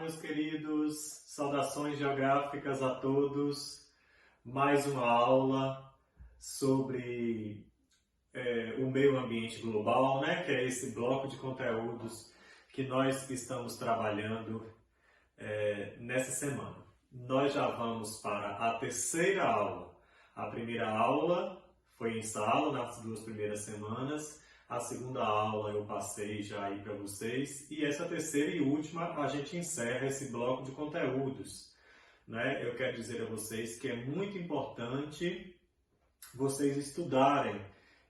meus queridos, saudações geográficas a todos. Mais uma aula sobre o meio ambiente global, né? Que é esse bloco de conteúdos que nós estamos trabalhando nessa semana. Nós já vamos para a terceira aula. A primeira aula foi em sala, nas 2 primeiras semanas. A segunda aula eu passei já aí para vocês. E essa terceira e última a gente encerra esse bloco de conteúdos, né? Eu quero dizer a vocês que é muito importante vocês estudarem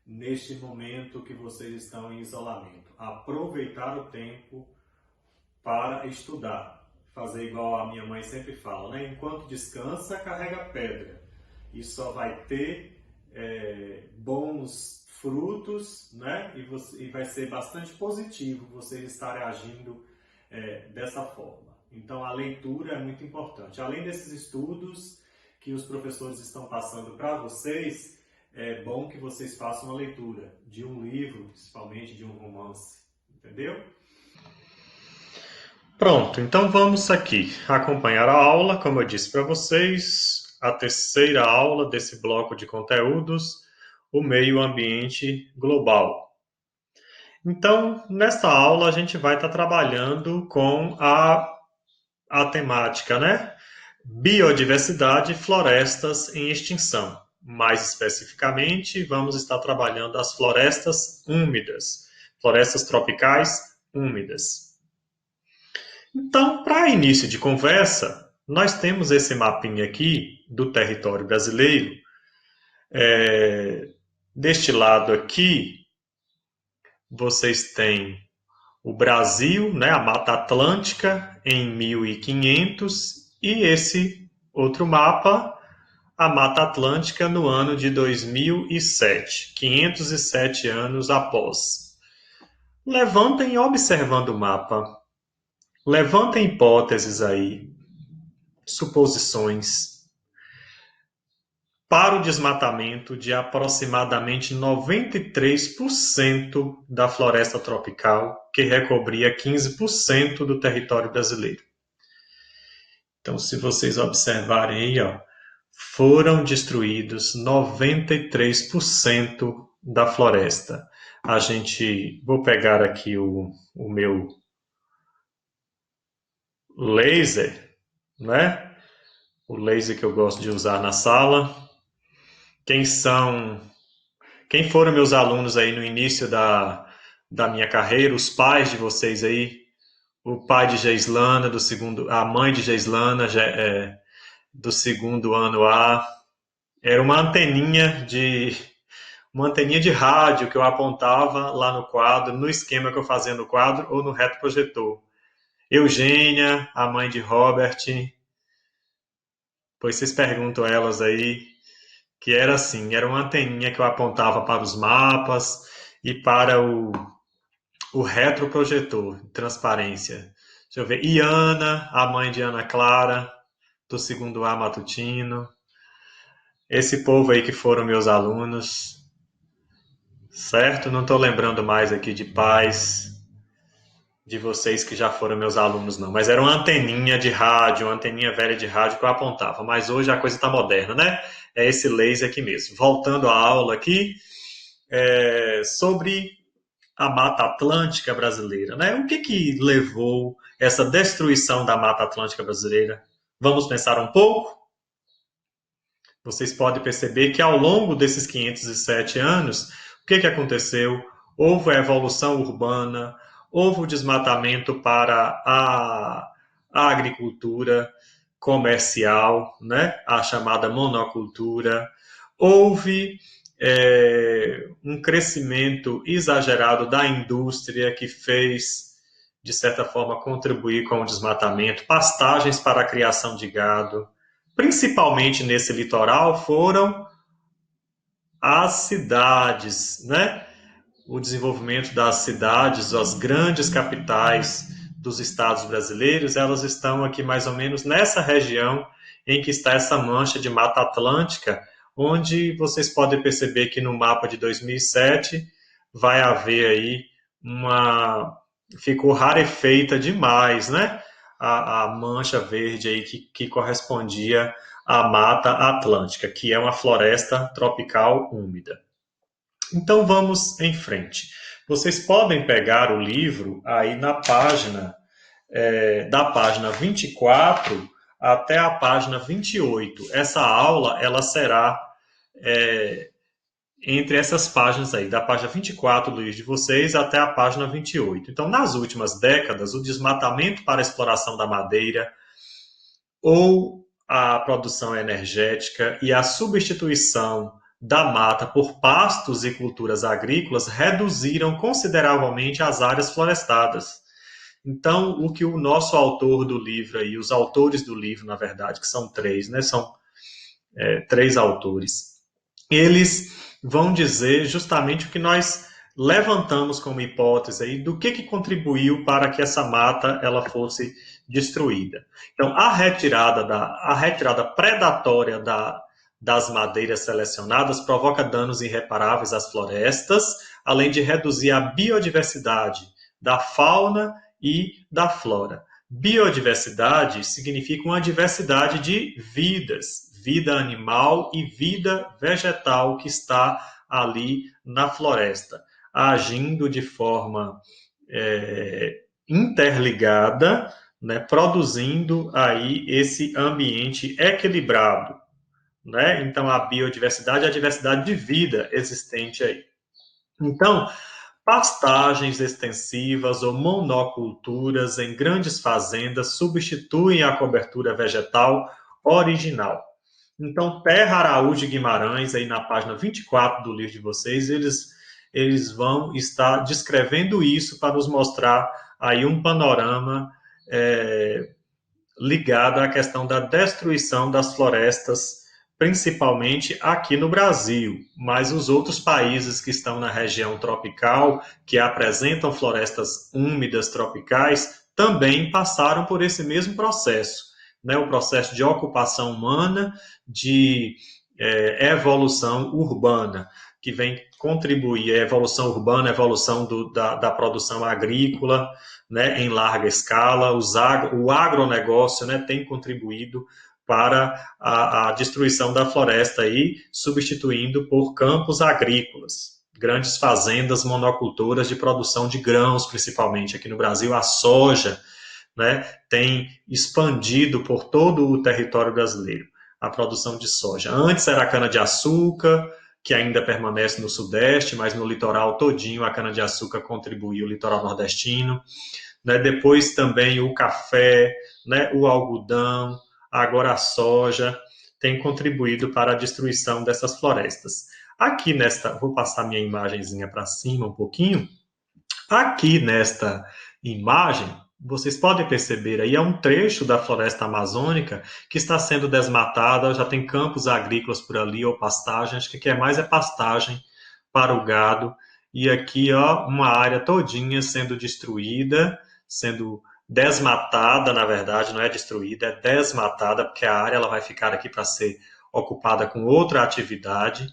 neste momento que vocês estão em isolamento. Aproveitar o tempo para estudar. Fazer igual a minha mãe sempre fala, né? Enquanto descansa, carrega pedra. E só vai ter bons frutos, né? E vai ser bastante positivo vocês estarem agindo dessa forma. Então, a leitura é muito importante. Além desses estudos que os professores estão passando para vocês, é bom que vocês façam a leitura de um livro, principalmente de um romance. Entendeu? Pronto, então vamos aqui acompanhar a aula, como eu disse para vocês, a terceira aula desse bloco de conteúdos, o meio ambiente global. Então, nessa aula a gente vai estar trabalhando com a temática, né? Biodiversidade e florestas em extinção. Mais especificamente, vamos estar trabalhando as florestas úmidas, florestas tropicais úmidas. Então, para início de conversa, nós temos esse mapinha aqui do território brasileiro. Deste lado aqui, vocês têm o Brasil, né, a Mata Atlântica, em 1500, e esse outro mapa, a Mata Atlântica, no ano de 2007, 507 anos após. Levantem, observando o mapa, levantem hipóteses aí, suposições, para o desmatamento de aproximadamente 93% da floresta tropical, que recobria 15% do território brasileiro. Então, se vocês observarem aí, ó, foram destruídos 93% da floresta. Vou pegar aqui o meu laser, né? O laser que eu gosto de usar na sala. Quem foram meus alunos aí no início da minha carreira, os pais de vocês aí, o pai de Geislana, a mãe de Geislana, do segundo ano A, era uma anteninha de rádio que eu apontava lá no quadro, no esquema que eu fazia no quadro ou no retroprojetor. Eugênia, a mãe de Robert, pois vocês perguntam a elas aí, que era assim, era uma anteninha que eu apontava para os mapas e para o retroprojetor, transparência. Deixa eu ver, Iana, a mãe de Ana Clara, do segundo A matutino. Esse povo aí que foram meus alunos, certo? Não estou lembrando mais aqui de pais de vocês que já foram meus alunos, não. Mas era uma anteninha de rádio, uma anteninha velha de rádio que eu apontava. Mas hoje a coisa está moderna, né? É esse laser aqui mesmo. Voltando à aula aqui, sobre a Mata Atlântica brasileira, né? O que levou essa destruição da Mata Atlântica brasileira? Vamos pensar um pouco? Vocês podem perceber que ao longo desses 507 anos, o que aconteceu? Houve a evolução urbana, houve o desmatamento para a agricultura comercial, né? A chamada monocultura. Houve um crescimento exagerado da indústria que fez, de certa forma, contribuir com o desmatamento, pastagens para a criação de gado. Principalmente nesse litoral foram as cidades, né? O desenvolvimento das cidades, as grandes capitais dos estados brasileiros, elas estão aqui mais ou menos nessa região em que está essa mancha de Mata Atlântica, onde vocês podem perceber que no mapa de 2007 vai haver aí ficou rarefeita demais, né? a mancha verde aí que correspondia à Mata Atlântica, que é uma floresta tropical úmida. Então vamos em frente. Vocês podem pegar o livro aí na página, da página 24 até a página 28. Essa aula ela será entre essas páginas aí, da página 24 do livro de vocês até a página 28. Então, nas últimas décadas, o desmatamento para a exploração da madeira ou a produção energética e a substituição da mata por pastos e culturas agrícolas reduziram consideravelmente as áreas florestadas. Então, o que o nosso autor do livro aí, os autores do livro, na verdade, que são três, né? São três autores. Eles vão dizer justamente o que nós levantamos como hipótese aí do que contribuiu para que essa mata ela fosse destruída. Então, a retirada predatória das madeiras selecionadas provoca danos irreparáveis às florestas, além de reduzir a biodiversidade da fauna e da flora. Biodiversidade significa uma diversidade de vidas, vida animal e vida vegetal que está ali na floresta, agindo de forma interligada, né, produzindo aí esse ambiente equilibrado, né? Então a biodiversidade é a diversidade de vida existente aí. Então, pastagens extensivas ou monoculturas em grandes fazendas substituem a cobertura vegetal original. Então, Terra Araújo e Guimarães, aí na página 24 do livro de vocês, eles vão estar descrevendo isso para nos mostrar aí um panorama ligado à questão da destruição das florestas, principalmente aqui no Brasil, mas os outros países que estão na região tropical, que apresentam florestas úmidas tropicais, também passaram por esse mesmo processo, né? O processo de ocupação humana, de evolução urbana, que vem contribuir a evolução urbana, a evolução da produção agrícola, né, em larga escala. O agronegócio, né, tem contribuído para a destruição da floresta, aí, substituindo por campos agrícolas, grandes fazendas monocultoras de produção de grãos, principalmente. Aqui no Brasil, a soja, né, tem expandido por todo o território brasileiro, a produção de soja. Antes era a cana-de-açúcar, que ainda permanece no Sudeste, mas no litoral todinho a cana-de-açúcar contribuiu, o litoral nordestino. Né? Depois também o café, né? O algodão, agora a soja, tem contribuído para a destruição dessas florestas. Aqui vou passar minha imagenzinha para cima um pouquinho. Aqui nesta imagem, vocês podem perceber aí, é um trecho da floresta amazônica que está sendo desmatada, já tem campos agrícolas por ali, ou pastagem, acho que aqui mais é pastagem para o gado, e aqui, ó, uma área todinha sendo destruída, sendo desmatada, na verdade, não é destruída, é desmatada, porque a área ela vai ficar aqui para ser ocupada com outra atividade,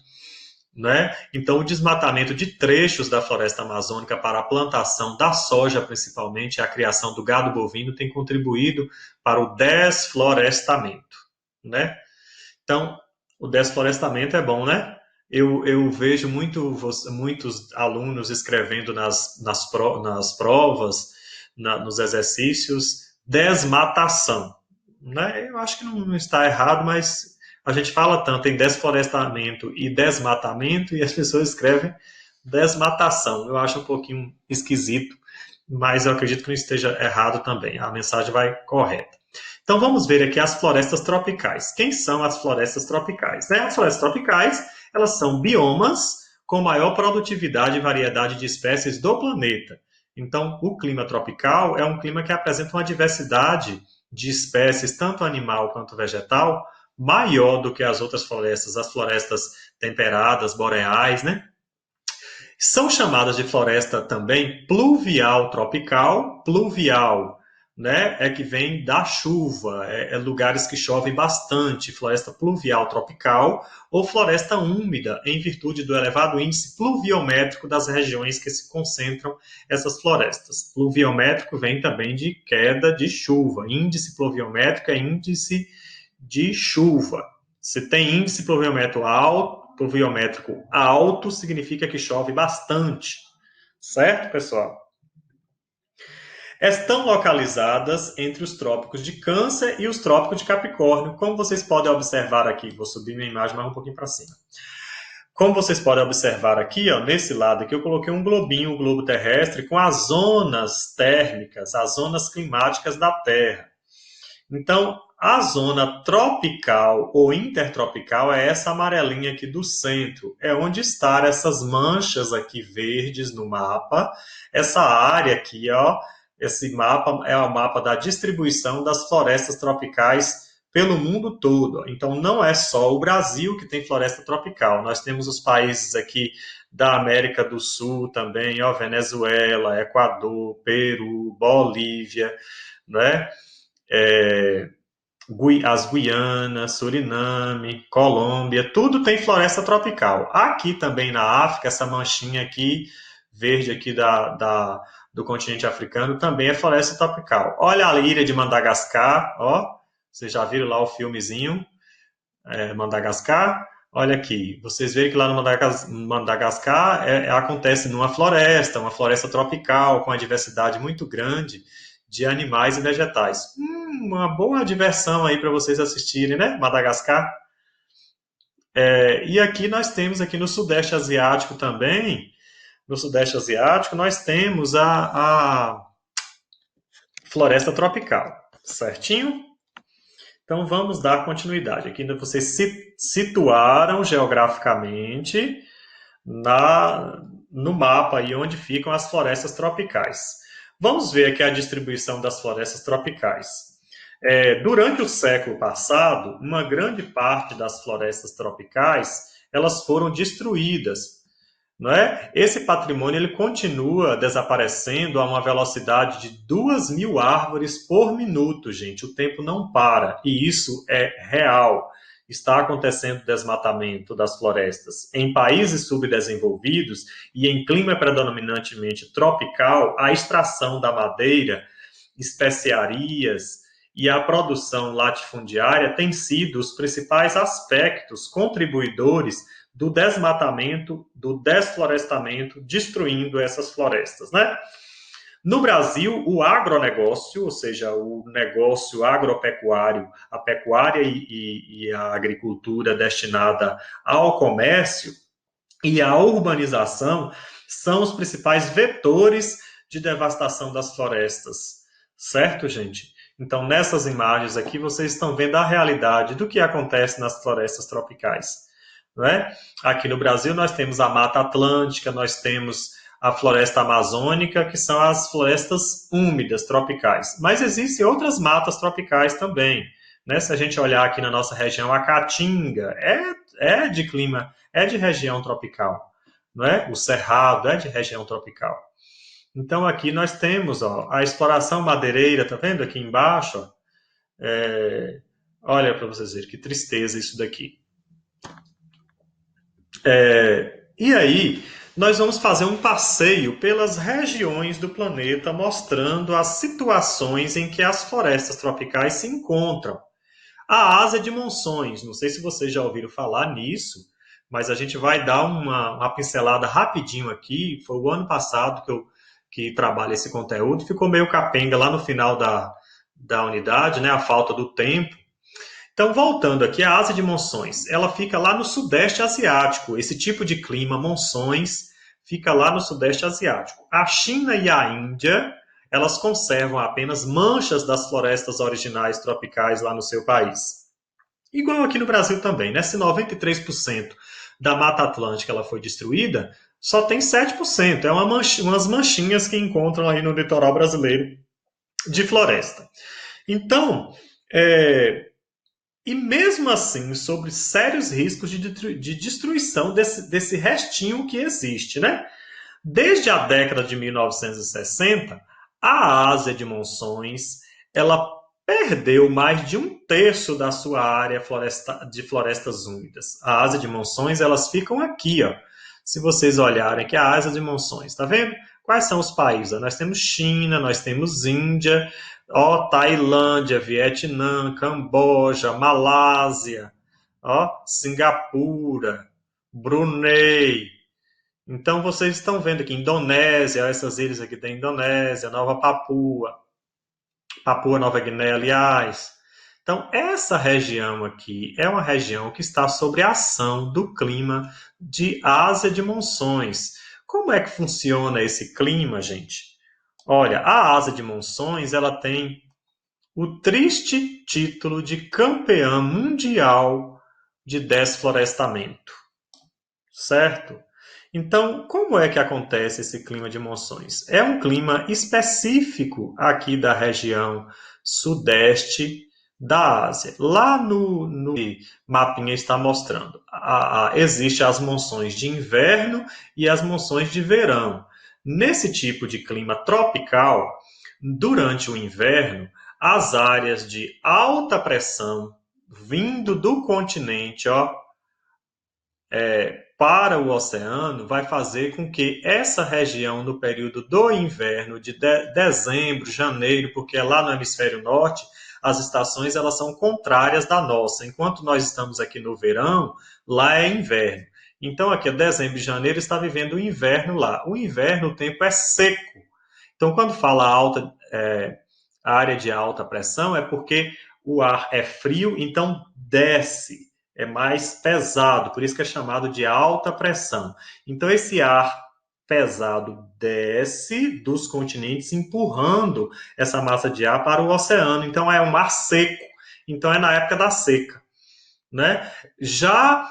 né? Então, o desmatamento de trechos da floresta amazônica para a plantação da soja, principalmente, a criação do gado bovino, tem contribuído para o desflorestamento, né? Então, o desflorestamento é bom, né? Eu vejo muitos alunos escrevendo nas provas, nos exercícios, desmatação, né? Eu acho que não está errado, mas a gente fala tanto em desflorestamento e desmatamento e as pessoas escrevem desmatação. Eu acho um pouquinho esquisito, mas eu acredito que não esteja errado também. A mensagem vai correta. Então vamos ver aqui as florestas tropicais. Quem são as florestas tropicais? As florestas tropicais, elas são biomas com maior produtividade e variedade de espécies do planeta. Então, o clima tropical é um clima que apresenta uma diversidade de espécies, tanto animal quanto vegetal, maior do que as outras florestas, as florestas temperadas, boreais, né? São chamadas de floresta também pluvial tropical, pluvial né, é que vem da chuva, lugares que chovem bastante, floresta pluvial tropical ou floresta úmida, em virtude do elevado índice pluviométrico das regiões que se concentram essas florestas. Pluviométrico vem também de queda de chuva, índice pluviométrico é índice de chuva. Se tem índice pluviométrico alto, significa que chove bastante, certo, pessoal? Estão localizadas entre os trópicos de Câncer e os trópicos de Capricórnio, como vocês podem observar aqui. Vou subir minha imagem mais um pouquinho para cima. Como vocês podem observar aqui, ó, nesse lado aqui, eu coloquei um globinho, um globo terrestre, com as zonas térmicas, as zonas climáticas da Terra. Então, a zona tropical ou intertropical é essa amarelinha aqui do centro. É onde estão essas manchas aqui verdes no mapa. Essa área aqui, ó, esse mapa é o mapa da distribuição das florestas tropicais pelo mundo todo. Então, não é só o Brasil que tem floresta tropical. Nós temos os países aqui da América do Sul também, ó, Venezuela, Equador, Peru, Bolívia, né? As Guianas, Suriname, Colômbia, tudo tem floresta tropical. Aqui também na África, essa manchinha aqui, verde aqui do continente africano, também é floresta tropical. Olha a ilha de Madagascar, ó, vocês já viram lá o filmezinho, Madagascar? Olha aqui, vocês veem que lá no Madagascar acontece numa floresta, uma floresta tropical, com uma diversidade muito grande de animais e vegetais. Uma boa diversão aí para vocês assistirem, né? Madagascar. E aqui nós temos, aqui no Sudeste Asiático também, no Sudeste Asiático, nós temos a floresta tropical, certinho? Então vamos dar continuidade. Aqui vocês se situaram geograficamente no mapa aí onde ficam as florestas tropicais. Vamos ver aqui a distribuição das florestas tropicais. Durante o século passado, uma grande parte das florestas tropicais elas foram destruídas, não é? Esse patrimônio ele continua desaparecendo a uma velocidade de 2.000 árvores por minuto, gente. O tempo não para e isso é real. Está acontecendo desmatamento das florestas. Em países subdesenvolvidos e em clima predominantemente tropical, a extração da madeira, especiarias e a produção latifundiária têm sido os principais aspectos contribuidores do desmatamento, do desflorestamento, destruindo essas florestas, né? No Brasil, o agronegócio, ou seja, o negócio agropecuário, a pecuária e a agricultura destinada ao comércio e à urbanização são os principais vetores de devastação das florestas, certo, gente? Então, nessas imagens aqui, vocês estão vendo a realidade do que acontece nas florestas tropicais, não é? Aqui no Brasil, nós temos a Mata Atlântica, nós temos a floresta amazônica, que são as florestas úmidas tropicais. Mas existem outras matas tropicais também, né? Se a gente olhar aqui na nossa região, a Caatinga é de clima, é de região tropical, não é? O Cerrado é de região tropical. Então, aqui nós temos, ó, a exploração madeireira, tá vendo aqui embaixo? Ó? Olha para vocês verem, que tristeza isso daqui. E aí, nós vamos fazer um passeio pelas regiões do planeta, mostrando as situações em que as florestas tropicais se encontram. A asa de monções, não sei se vocês já ouviram falar nisso, mas a gente vai dar uma pincelada rapidinho aqui. Foi o ano passado que trabalho esse conteúdo, ficou meio capenga lá no final da unidade, né, a falta do tempo. Então, voltando aqui, a asa de monções, ela fica lá no Sudeste Asiático. Esse tipo de clima, monções, fica lá no Sudeste Asiático. A China e a Índia, elas conservam apenas manchas das florestas originais tropicais lá no seu país. Igual aqui no Brasil também, né? Se 93% da Mata Atlântica ela foi destruída, só tem 7%. É umas manchinhas que encontram aí no litoral brasileiro de floresta. Então, e mesmo assim, sobre sérios riscos de destruição desse restinho que existe, né? Desde a década de 1960, a Ásia de monções ela perdeu mais de um terço da sua área de florestas úmidas. A Ásia de Monções, elas ficam aqui, ó. Se vocês olharem aqui, a Ásia de Monções, tá vendo? Quais são os países? Nós temos China, nós temos Índia, ó, Tailândia, Vietnã, Camboja, Malásia, ó, Singapura, Brunei. Então vocês estão vendo aqui Indonésia, essas ilhas aqui da Indonésia, Nova Papua, Papua Nova Guiné, aliás. Então, essa região aqui é uma região que está sob a ação do clima de Ásia de Monções. Como é que funciona esse clima, gente? Olha, a Ásia de Monções, ela tem o triste título de campeã mundial de desflorestamento, certo? Então, como é que acontece esse clima de monções? É um clima específico aqui da região sudeste da Ásia. Lá no mapinha está mostrando. Existem as monções de inverno e as monções de verão. Nesse tipo de clima tropical, durante o inverno, as áreas de alta pressão vindo do continente, ó, para o oceano, vai fazer com que essa região, no período do inverno, de dezembro, janeiro, porque é lá no hemisfério norte, as estações elas são contrárias da nossa. Enquanto nós estamos aqui no verão, lá é inverno. Então, aqui, dezembro e janeiro, está vivendo o inverno lá. O inverno, o tempo é seco. Então, quando fala área de alta pressão, é porque o ar é frio, então desce, é mais pesado, por isso que é chamado de alta pressão. Então, esse ar pesado desce dos continentes, empurrando essa massa de ar para o oceano. Então, é um mar seco. Então, é na época da seca, né? Já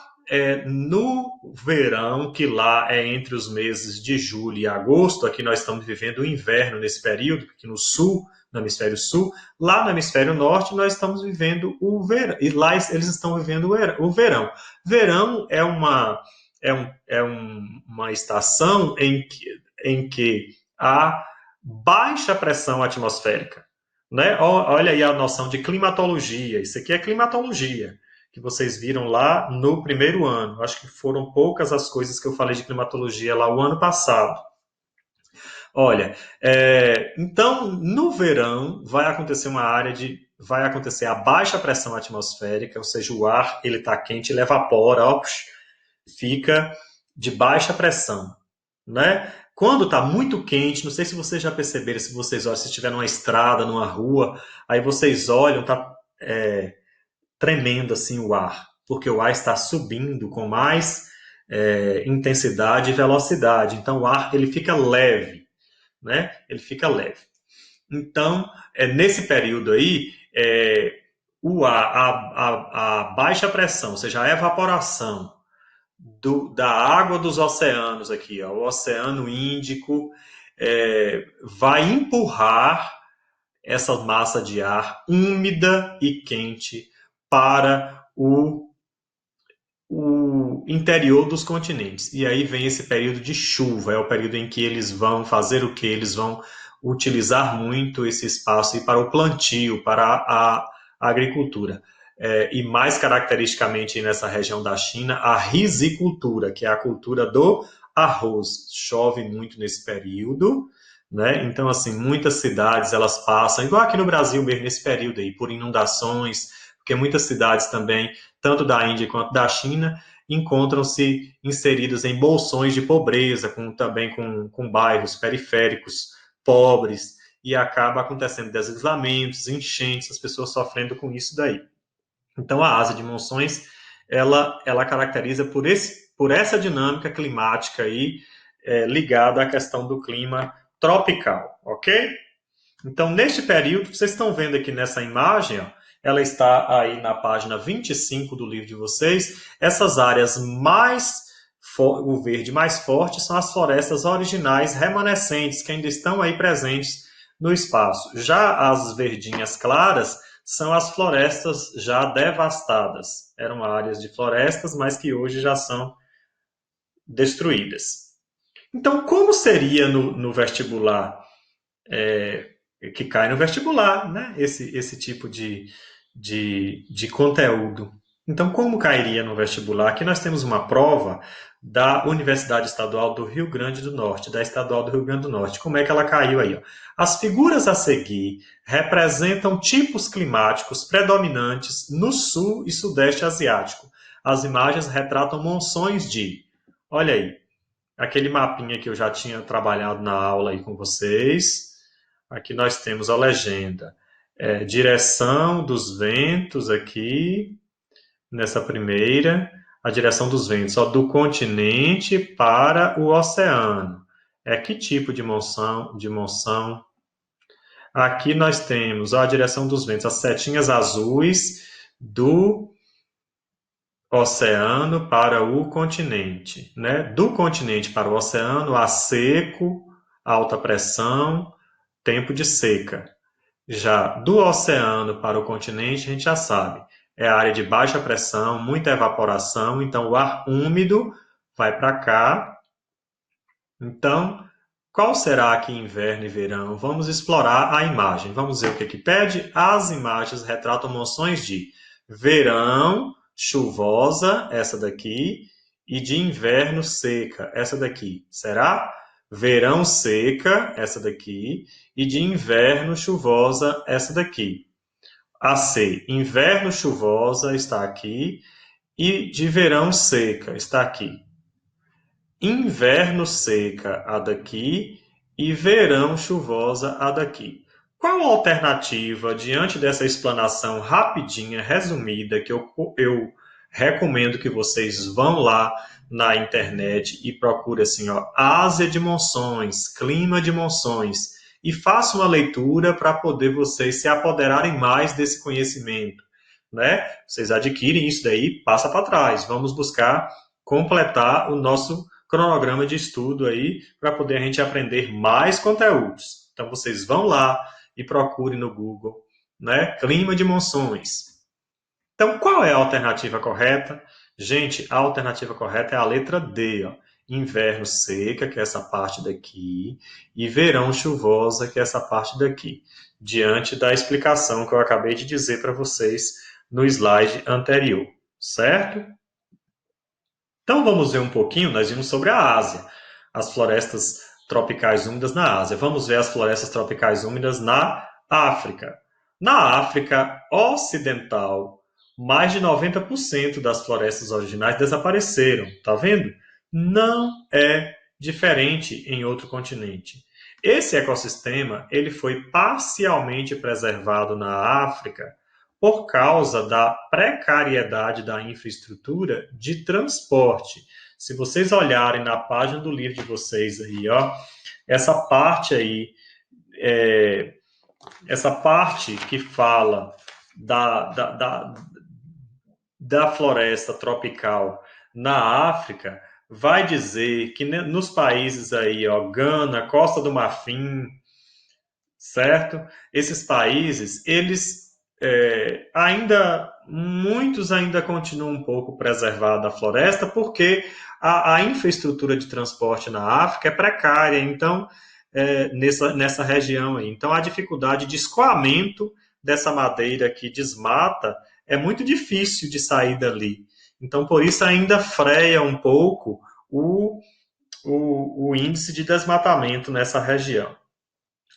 no verão, que lá é entre os meses de julho e agosto, aqui nós estamos vivendo o inverno nesse período, aqui no sul, no hemisfério sul, lá no hemisfério norte nós estamos vivendo o verão, e lá eles estão vivendo o verão. Verão uma estação em que há baixa pressão atmosférica, né? Olha aí a noção de climatologia, isso aqui é climatologia, que vocês viram lá no primeiro ano. Acho que foram poucas as coisas que eu falei de climatologia lá o ano passado. Olha, então no verão vai acontecer a baixa pressão atmosférica, ou seja, o ar ele está quente, ele evapora, ó, fica de baixa pressão, né? Quando está muito quente, não sei se vocês já perceberam, se vocês olham, se estiver numa estrada, numa rua, aí vocês olham, tá tremendo assim o ar, porque o ar está subindo com mais intensidade e velocidade. Então o ar ele fica leve, né? Ele fica leve. Então, nesse período aí, o ar, a baixa pressão, ou seja, a evaporação da água dos oceanos aqui, ó, o Oceano Índico, vai empurrar essa massa de ar úmida e quente para o interior dos continentes. E aí vem esse período de chuva, é o período em que eles vão fazer o que? Eles vão utilizar muito esse espaço para o plantio, para a agricultura. E mais caracteristicamente nessa região da China, a risicultura, que é a cultura do arroz. Chove muito nesse período, né? Então, assim, muitas cidades elas passam, igual aqui no Brasil mesmo, nesse período aí, por inundações, porque muitas cidades também, tanto da Índia quanto da China, encontram-se inseridos em bolsões de pobreza, também com bairros periféricos pobres, e acaba acontecendo deslizamentos, enchentes, as pessoas sofrendo com isso daí. Então, a Ásia de Monções, ela caracteriza por essa dinâmica climática aí, ligada à questão do clima tropical, ok? Então, neste período, vocês estão vendo aqui nessa imagem, ó, ela está aí na página 25 do livro de vocês, essas áreas o verde mais forte são as florestas originais remanescentes, que ainda estão aí presentes no espaço. Já as verdinhas claras são as florestas já devastadas. Eram áreas de florestas, mas que hoje já são destruídas. Então, como seria no vestibular que cai no vestibular, né? Esse tipo de conteúdo. Então, como cairia no vestibular? Aqui nós temos uma prova da Universidade Estadual do Rio Grande do Norte, da Estadual do Rio Grande do Norte. Como é que ela caiu aí? Ó? As figuras a seguir representam tipos climáticos predominantes no sul e sudeste asiático. As imagens retratam monções de... Olha aí, aquele mapinha que eu já tinha trabalhado na aula aí com vocês. Aqui nós temos a legenda. Direção dos ventos aqui, nessa primeira. A direção dos ventos, ó, do continente para o oceano. Que tipo de monção? Aqui nós temos ó, a direção dos ventos, as setinhas azuis do oceano para o continente, né? Do continente para o oceano, há seco, alta pressão, tempo de seca. Já do oceano para o continente, a gente já sabe, é a área de baixa pressão, muita evaporação, então o ar úmido vai para cá. Então, qual será aqui inverno e verão? Vamos explorar a imagem. Vamos ver o que pede. As imagens retratam monções de verão, chuvosa, essa daqui, e de inverno seca, essa daqui. Será? Verão seca, essa daqui, e de inverno chuvosa, essa daqui. A C, inverno chuvosa, está aqui, e de verão seca, está aqui. Inverno seca, a daqui, e verão chuvosa, a daqui. Qual a alternativa diante dessa explanação rapidinha, resumida, que eu recomendo que vocês vão lá na internet e procurem assim, ó, Ásia de monções, clima de monções, e façam uma leitura para poder vocês se apoderarem mais desse conhecimento, né? Vocês adquirem isso daí, passa para trás. Vamos buscar completar o nosso cronograma de estudo aí para poder a gente aprender mais conteúdos. Então vocês vão lá e procurem no Google, né? Clima de monções. Então qual é a alternativa correta? Gente, a alternativa correta é a letra D, ó. Inverno seca, que é essa parte daqui, e verão chuvosa, que é essa parte daqui, diante da explicação que eu acabei de dizer para vocês no slide anterior, certo? Então vamos ver um pouquinho, nós vimos sobre a Ásia, as florestas tropicais úmidas na Ásia. Vamos ver as florestas tropicais úmidas na África. Na África Ocidental, mais de 90% das florestas originais desapareceram, tá vendo? Não é diferente em outro continente. Esse ecossistema, ele foi parcialmente preservado na África por causa da precariedade da infraestrutura de transporte. Se vocês olharem na página do livro de vocês aí, ó, essa parte aí, essa parte que fala da floresta tropical na África, vai dizer que nos países aí, ó, Gana, Costa do Marfim, certo? Esses países, eles muitos ainda continuam um pouco preservados a floresta, porque a infraestrutura de transporte na África é precária, então, nessa região aí. Então, a dificuldade de escoamento dessa madeira que desmata é muito difícil de sair dali. Então, por isso ainda freia um pouco o índice de desmatamento nessa região.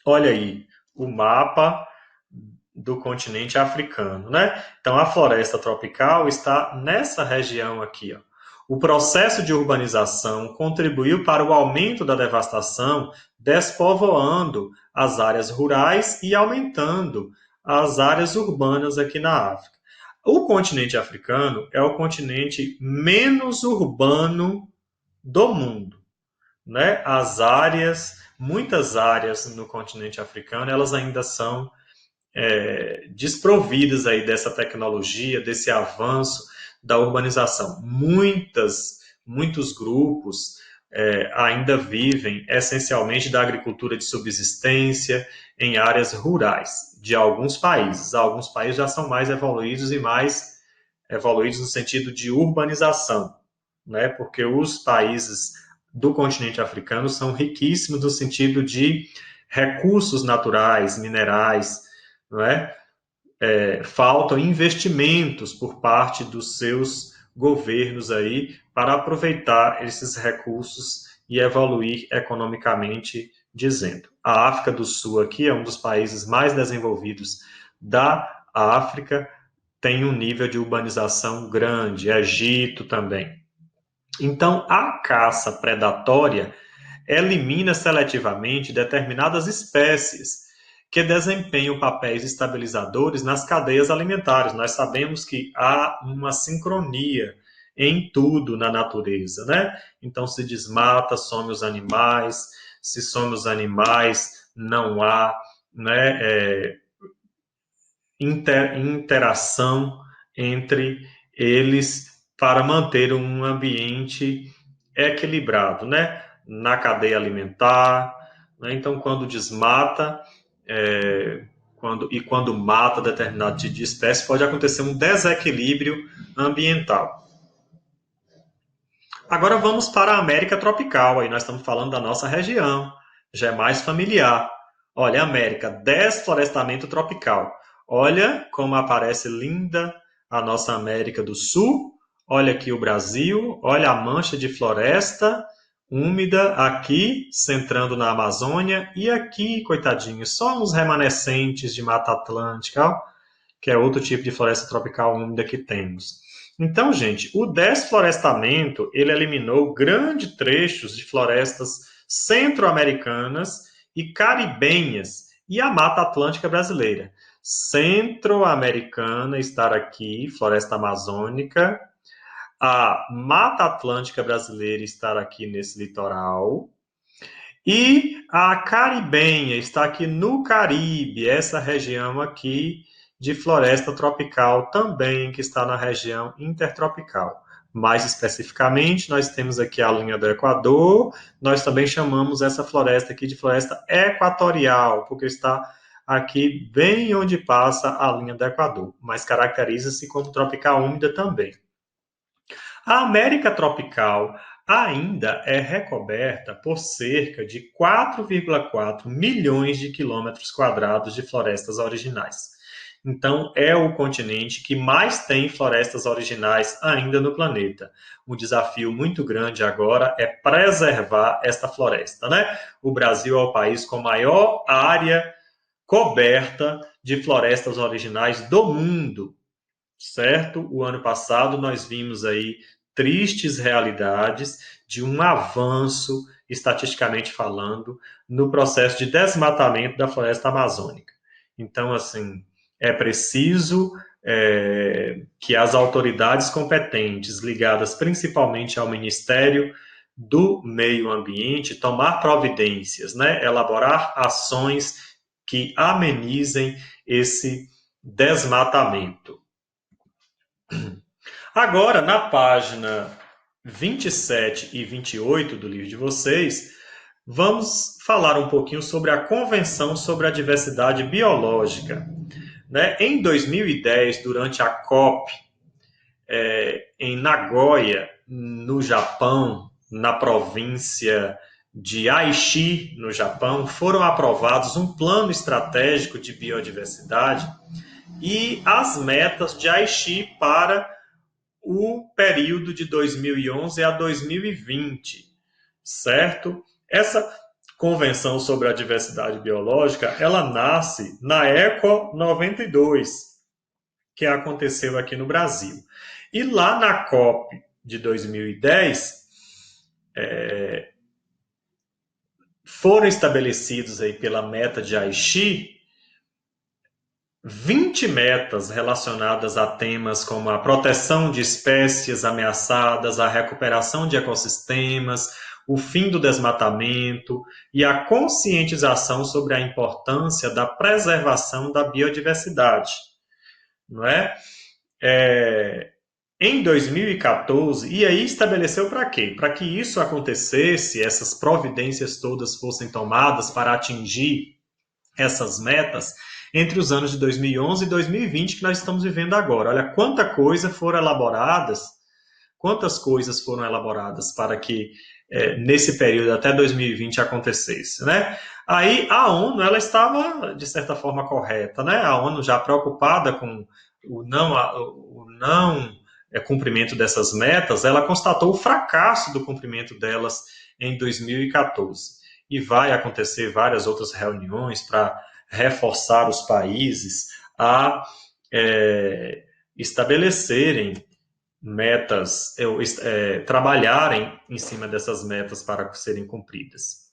Olha aí, o mapa do continente africano, né? Então, a floresta tropical está nessa região aqui, ó. O processo de urbanização contribuiu para o aumento da devastação, despovoando as áreas rurais e aumentando as áreas urbanas aqui na África. O continente africano é o continente menos urbano do mundo, né? Muitas áreas no continente africano, elas ainda são desprovidas aí dessa tecnologia, desse avanço da urbanização. Muitos grupos ainda vivem essencialmente da agricultura de subsistência em áreas rurais de alguns países. Alguns países já são mais evoluídos e mais evoluídos no sentido de urbanização, né? Porque os países do continente africano são riquíssimos no sentido de recursos naturais, minerais, não é? Faltam investimentos por parte dos seus governos aí para aproveitar esses recursos e evoluir economicamente dizendo. A África do Sul aqui é um dos países mais desenvolvidos da África, tem um nível de urbanização grande, Egito também. Então, a caça predatória elimina seletivamente determinadas espécies que desempenham papéis estabilizadores nas cadeias alimentares. Nós sabemos que há uma sincronia em tudo na natureza, né? Então, se desmata, some os animais, se some os animais, não há, né, interação entre eles para manter um ambiente equilibrado, né? Na cadeia alimentar, né? Então, quando desmata, quando mata determinado tipo de espécie, pode acontecer um desequilíbrio ambiental. Agora vamos para a América tropical, aí nós estamos falando da nossa região, já é mais familiar. Olha, América, desflorestamento tropical. Olha como aparece linda a nossa América do Sul. Olha aqui o Brasil, olha a mancha de floresta úmida aqui, centrando na Amazônia, e aqui, coitadinho, só uns remanescentes de Mata Atlântica, ó, que é outro tipo de floresta tropical úmida que temos. Então, gente, o desflorestamento, ele eliminou grandes trechos de florestas centro-americanas e caribenhas e a Mata Atlântica brasileira. Centro-americana estar aqui, floresta amazônica, a Mata Atlântica brasileira estar aqui nesse litoral, e a caribenha está aqui no Caribe, essa região aqui de floresta tropical também, que está na região intertropical. Mais especificamente, nós temos aqui a linha do Equador, nós também chamamos essa floresta aqui de floresta equatorial, porque está aqui bem onde passa a linha do Equador, mas caracteriza-se como tropical úmida também. A América tropical ainda é recoberta por cerca de 4,4 milhões de quilômetros quadrados de florestas originais. Então, é o continente que mais tem florestas originais ainda no planeta. Um desafio muito grande agora é preservar esta floresta, né? O Brasil é o país com maior área coberta de florestas originais do mundo, certo? O ano passado nós vimos aí tristes realidades de um avanço, estatisticamente falando, no processo de desmatamento da floresta amazônica. Então, assim, é preciso que as autoridades competentes, ligadas principalmente ao Ministério do Meio Ambiente, tomar providências, né? Elaborar ações que amenizem esse desmatamento. Agora, na página 27 e 28 do livro de vocês, vamos falar um pouquinho sobre a Convenção sobre a Diversidade Biológica. Né? Em 2010, durante a COP, em Nagoya, no Japão, na província de Aichi, no Japão, foram aprovados um plano estratégico de biodiversidade e as metas de Aichi para o período de 2011 a 2020, certo? Essa Convenção sobre a Diversidade Biológica, ela nasce na Eco 92, que aconteceu aqui no Brasil. E lá na COP de 2010, foram estabelecidos aí pela meta de Aichi 20 metas relacionadas a temas como a proteção de espécies ameaçadas, a recuperação de ecossistemas, o fim do desmatamento e a conscientização sobre a importância da preservação da biodiversidade. Não é? Em 2014, e aí estabeleceu para quê? Para que isso acontecesse, essas providências todas fossem tomadas para atingir essas metas, entre os anos de 2011 e 2020 que nós estamos vivendo agora. Olha quanta coisa foram elaboradas Quantas coisas foram elaboradas para que nesse período até 2020 acontecesse, né? Aí a ONU ela estava de certa forma correta, né? A ONU já preocupada com o não cumprimento dessas metas, ela constatou o fracasso do cumprimento delas em 2014 e vai acontecer várias outras reuniões para reforçar os países a estabelecerem metas, trabalharem em cima dessas metas para serem cumpridas.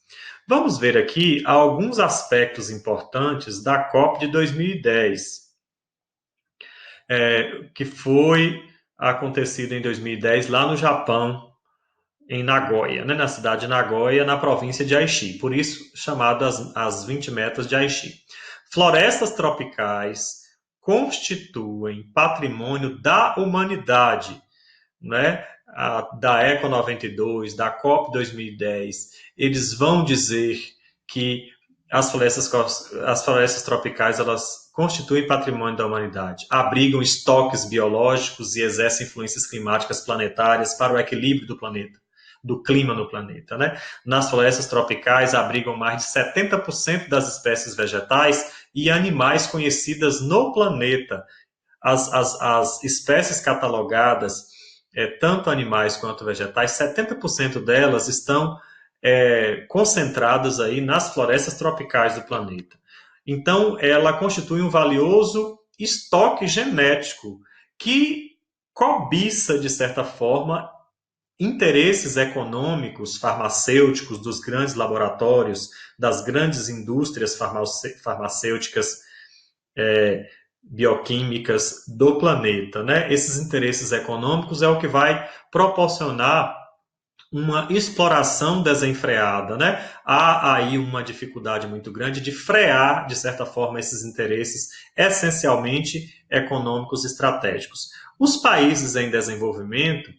Vamos ver aqui alguns aspectos importantes da COP de 2010, que foi acontecida em 2010 lá no Japão, em Nagoya, né, na cidade de Nagoya, na província de Aichi, por isso chamado as 20 metas de Aichi. Florestas tropicais constituem patrimônio da humanidade, né? Da Eco 92, da COP 2010, eles vão dizer que as florestas tropicais elas constituem patrimônio da humanidade, abrigam estoques biológicos e exercem influências climáticas planetárias para o equilíbrio do planeta, do clima no planeta, né? Nas florestas tropicais abrigam mais de 70% das espécies vegetais e animais conhecidas no planeta. As espécies catalogadas, tanto animais quanto vegetais, 70% delas estão concentradas aí nas florestas tropicais do planeta. Então, ela constitui um valioso estoque genético que cobiça, de certa forma, interesses econômicos, farmacêuticos dos grandes laboratórios, das grandes indústrias farmacêuticas, bioquímicas do planeta, né? Esses interesses econômicos é o que vai proporcionar uma exploração desenfreada, né? Há aí uma dificuldade muito grande de frear, de certa forma, esses interesses essencialmente econômicos estratégicos. Os países em desenvolvimento,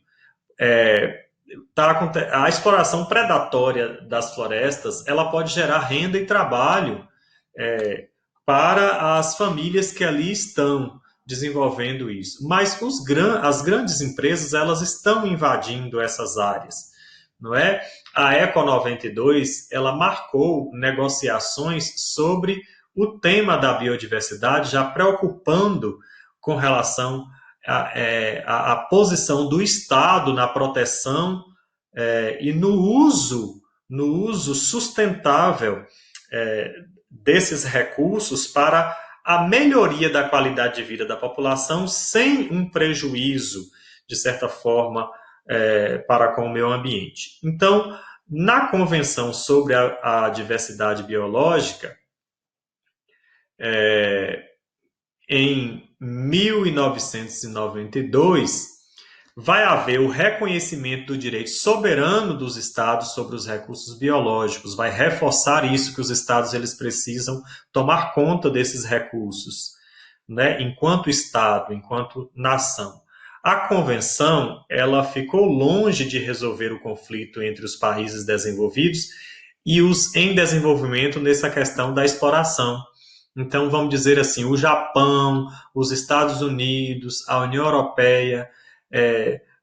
a exploração predatória das florestas, ela pode gerar renda e trabalho para as famílias que ali estão desenvolvendo isso. Mas as grandes empresas, elas estão invadindo essas áreas, não é? A Eco 92, ela marcou negociações sobre o tema da biodiversidade, já preocupando com relação à posição do Estado na proteção e no uso sustentável desses recursos para a melhoria da qualidade de vida da população sem um prejuízo, de certa forma, para com o meio ambiente. Então, na Convenção sobre a Diversidade Biológica, em 1992, vai haver o reconhecimento do direito soberano dos estados sobre os recursos biológicos, vai reforçar isso, que os estados eles precisam tomar conta desses recursos, né, enquanto estado, enquanto nação. A convenção, ela ficou longe de resolver o conflito entre os países desenvolvidos e os em desenvolvimento nessa questão da exploração. Então, vamos dizer assim, o Japão, os Estados Unidos, a União Europeia,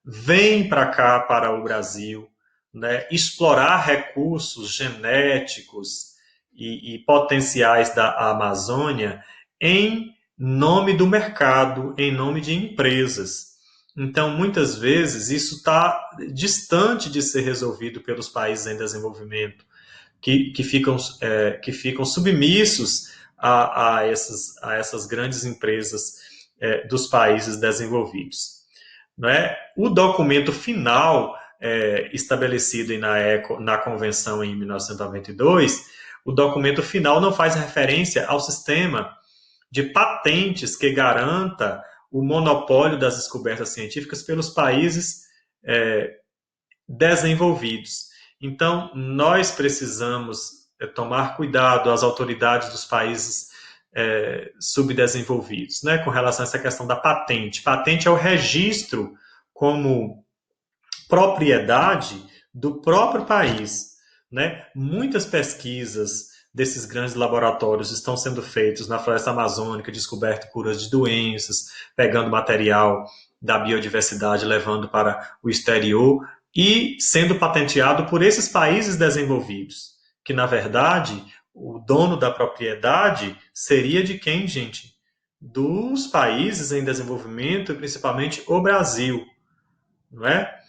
vem para cá, para o Brasil, né, explorar recursos genéticos e potenciais da Amazônia em nome do mercado, em nome de empresas. Então, muitas vezes, isso está distante de ser resolvido pelos países em desenvolvimento, que ficam submissos a essas grandes empresas dos países desenvolvidos. Não é? O documento final estabelecido na Convenção em 1992, o documento final não faz referência ao sistema de patentes que garanta o monopólio das descobertas científicas pelos países desenvolvidos. Então, nós precisamos tomar cuidado, as autoridades dos países subdesenvolvidos, né, com relação a essa questão da patente. Patente é o registro como propriedade do próprio país, né? Muitas pesquisas desses grandes laboratórios estão sendo feitos na floresta amazônica, descoberto curas de doenças, pegando material da biodiversidade, levando para o exterior e sendo patenteado por esses países desenvolvidos, que na verdade o dono da propriedade seria de quem, gente? Dos países em desenvolvimento, e principalmente o Brasil, não é?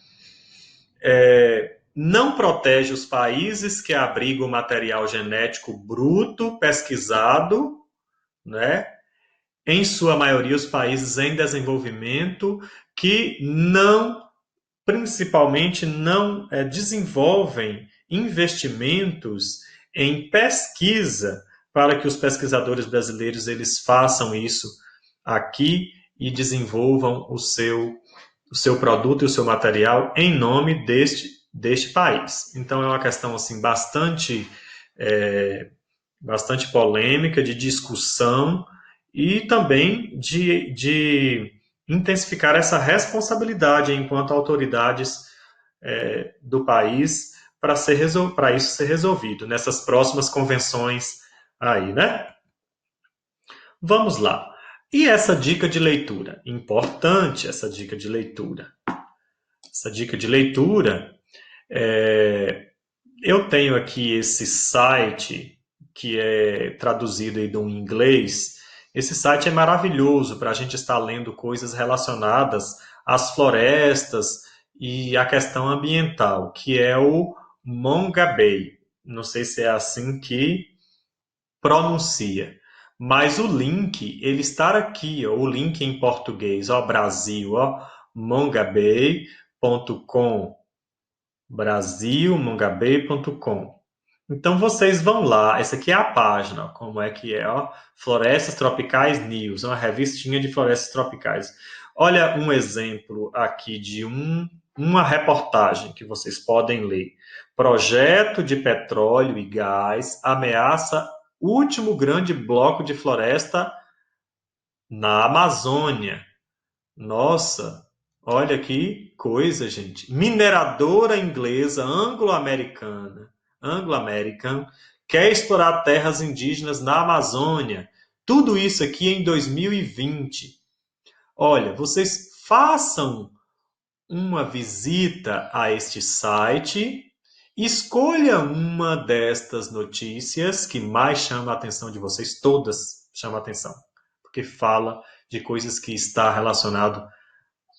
Não protege os países que abrigam material genético bruto, pesquisado, né? Em sua maioria, os países em desenvolvimento que não, principalmente, não desenvolvem investimentos em pesquisa para que os pesquisadores brasileiros eles façam isso aqui e desenvolvam o seu produto e o seu material em nome deste país. Então é uma questão assim bastante polêmica, de discussão e também de intensificar essa responsabilidade enquanto autoridades do país para isso ser resolvido nessas próximas convenções aí, né? Vamos lá. E essa dica de leitura? Importante essa dica de leitura. Essa dica de leitura, eu tenho aqui esse site que é traduzido aí do inglês. Esse site é maravilhoso para a gente estar lendo coisas relacionadas às florestas e à questão ambiental, que é o Mongabay. Não sei se é assim que pronuncia. Mas o link, ele está aqui, ó, o link em português, ó, Brasil, ó, mongabay.com, mongabay.com. Então vocês vão lá, essa aqui é a página, como é que é, ó, Florestas Tropicais News, uma revistinha de florestas tropicais. Olha um exemplo aqui de uma reportagem que vocês podem ler. Projeto de petróleo e gás ameaça último grande bloco de floresta na Amazônia. Nossa, olha que coisa, gente. Mineradora inglesa Anglo-American, quer explorar terras indígenas na Amazônia. Tudo isso aqui em 2020. Olha, vocês façam uma visita a este site, escolha uma destas notícias que mais chama a atenção de vocês, todas chamam a atenção, porque fala de coisas que está relacionado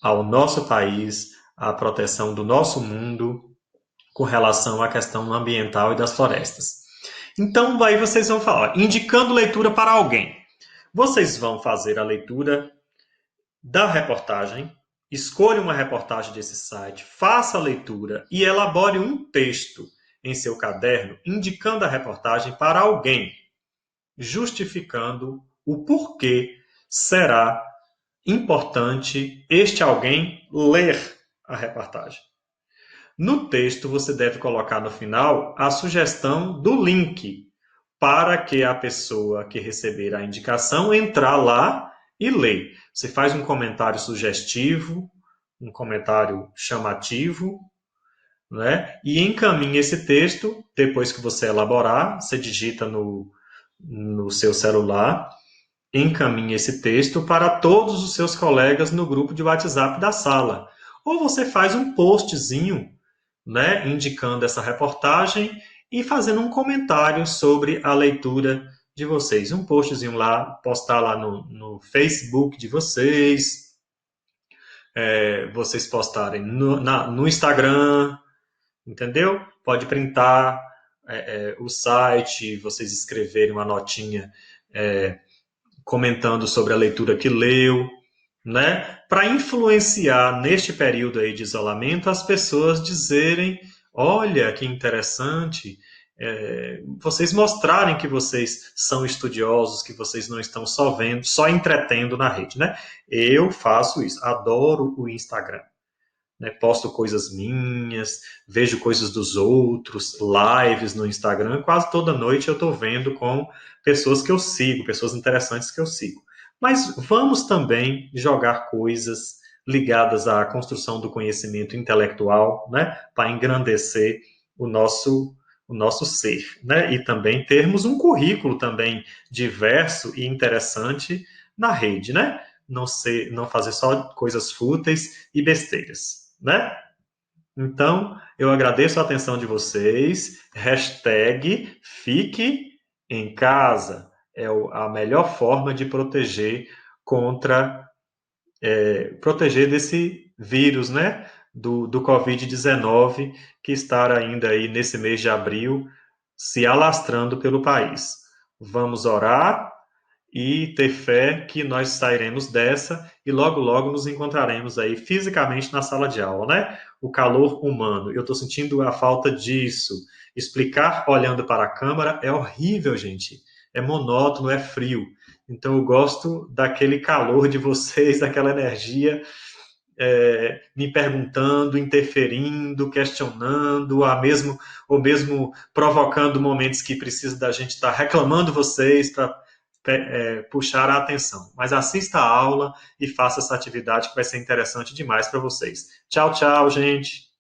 ao nosso país, à proteção do nosso mundo com relação à questão ambiental e das florestas. Então, aí vocês vão falar, indicando leitura para alguém. Vocês vão fazer a leitura da reportagem, escolha uma reportagem desse site, faça a leitura e elabore um texto em seu caderno indicando a reportagem para alguém, justificando o porquê será importante este alguém ler a reportagem. No texto, você deve colocar no final a sugestão do link para que a pessoa que receber a indicação entrar lá e ler. Você faz um comentário sugestivo, um comentário chamativo, né? E encaminha esse texto, depois que você elaborar, você digita no seu celular, encaminhe esse texto para todos os seus colegas no grupo de WhatsApp da sala. Ou você faz um postzinho, né, indicando essa reportagem e fazendo um comentário sobre a leitura de vocês. Um postzinho lá, postar lá no Facebook de vocês, vocês postarem no Instagram, entendeu? Pode printar o site, vocês escreverem uma notinha comentando sobre a leitura que leu, né? Para influenciar neste período aí de isolamento as pessoas dizerem, olha que interessante, vocês mostrarem que vocês são estudiosos, que vocês não estão só vendo, só entretendo na rede, né? Eu faço isso, adoro o Instagram. Né, posto coisas minhas, vejo coisas dos outros, lives no Instagram, quase toda noite eu estou vendo com pessoas que eu sigo, pessoas interessantes que eu sigo. Mas vamos também jogar coisas ligadas à construção do conhecimento intelectual, né, para engrandecer o nosso ser, né, e também termos um currículo também diverso e interessante na rede, né? não fazer só coisas fúteis e besteiras, né? Então, eu agradeço a atenção de vocês. Hashtag fique em casa. É a melhor forma de contra, proteger desse vírus, né? Do Covid-19, que está ainda aí nesse mês de abril, se alastrando pelo país. Vamos orar e ter fé que nós sairemos dessa e logo, logo nos encontraremos aí fisicamente na sala de aula, né? O calor humano. Eu estou sentindo a falta disso. Explicar olhando para a câmera é horrível, gente. É monótono, é frio. Então eu gosto daquele calor de vocês, daquela energia, me perguntando, interferindo, questionando, ou mesmo provocando momentos que precisa da gente estar reclamando vocês para puxar a atenção. Mas assista a aula e faça essa atividade que vai ser interessante demais para vocês. Tchau, tchau, gente!